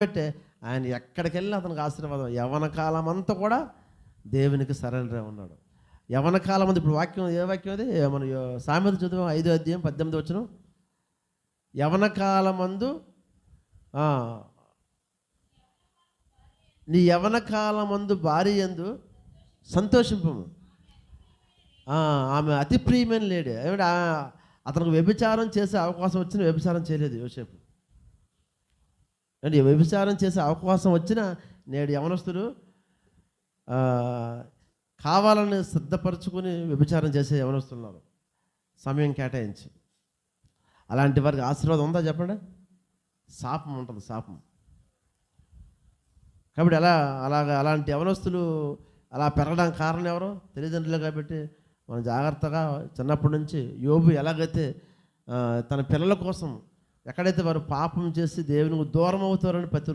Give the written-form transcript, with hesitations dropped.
పెట్టే ఆయన ఎక్కడికి వెళ్ళి అతనికి ఆశీర్వాదం. యవ్వన కాలం అంతా కూడా దేవునికి సరెండర్ ఉన్నాడు. యవ్వన కాలం అంతా, ఇప్పుడు వాక్యం ఏ వాక్యం అది, మన సామెతలు చదువు 5వ అధ్యాయం 18 వచనం. యవ్వన కాలమందు నీ యవ్వన కాలమందు భార్య యందు సంతోషింపము. ఆమె అతి ప్రియమైన లేడీ. ఏమంటే అతనికి వ్యభిచారం చేసే అవకాశం వచ్చిన వ్యభిచారం చేయలేదు యోసేపు. అంటే వ్యభిచారం చేసే అవకాశం వచ్చిన నేడు యవనస్తులు కావాలని సిద్ధపరచుకొని వ్యభిచారం చేసే యవనస్తున్నారు సమయం కేటాయించి. అలాంటి వారికి ఆశీర్వాదం ఉందా చెప్పండి? శాపం ఉంటుంది, శాపం. కాబట్టి అలాంటి యవనస్తులు అలా పెరగడానికి కారణం ఎవరో? తల్లిదండ్రులు. కాబట్టి మనం జాగ్రత్తగా చిన్నప్పటి నుంచి యోబు ఎలాగైతే తన పిల్లల కోసం ఎక్కడైతే వారు పాపం చేసి దేవునికి దూరం అవుతారని ప్రతి